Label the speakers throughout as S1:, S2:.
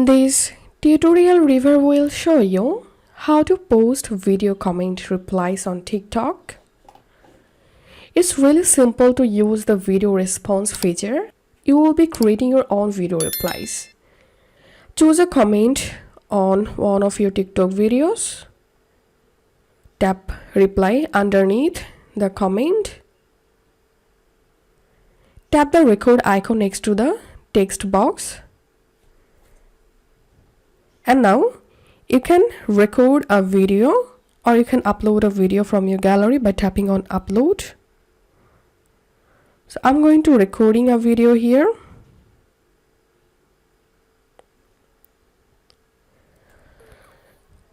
S1: This tutorial review will show you how to post video comment replies on TikTok. It's really simple to use the video response feature. You will be creating your own video replies. Choose a comment on one of your TikTok videos. Tap reply underneath the comment. Tap the record icon next to the text box. And now you can record a video or you can upload a video from your gallery by tapping on upload. So I'm going to recording a video here.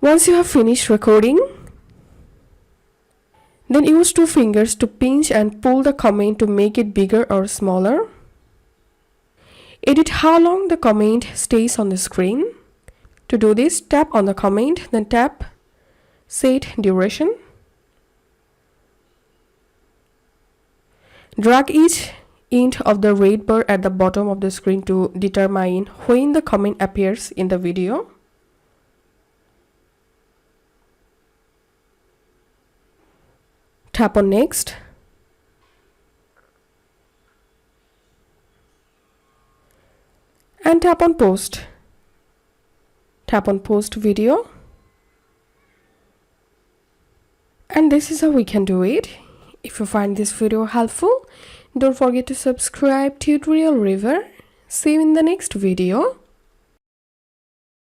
S1: Once you have finished recording, then use two fingers to pinch and pull the comment to make it bigger or smaller. Edit how long the comment stays on the screen. To do this, tap on the comment, then tap Set Duration. Drag each end of the red bar at the bottom of the screen to determine when the comment appears in the video. Tap on Next. And tap on Post. Tap on Post Video. And this is how we can do it. If you find this video helpful, don't forget to subscribe Tutorial River. See you in the next video.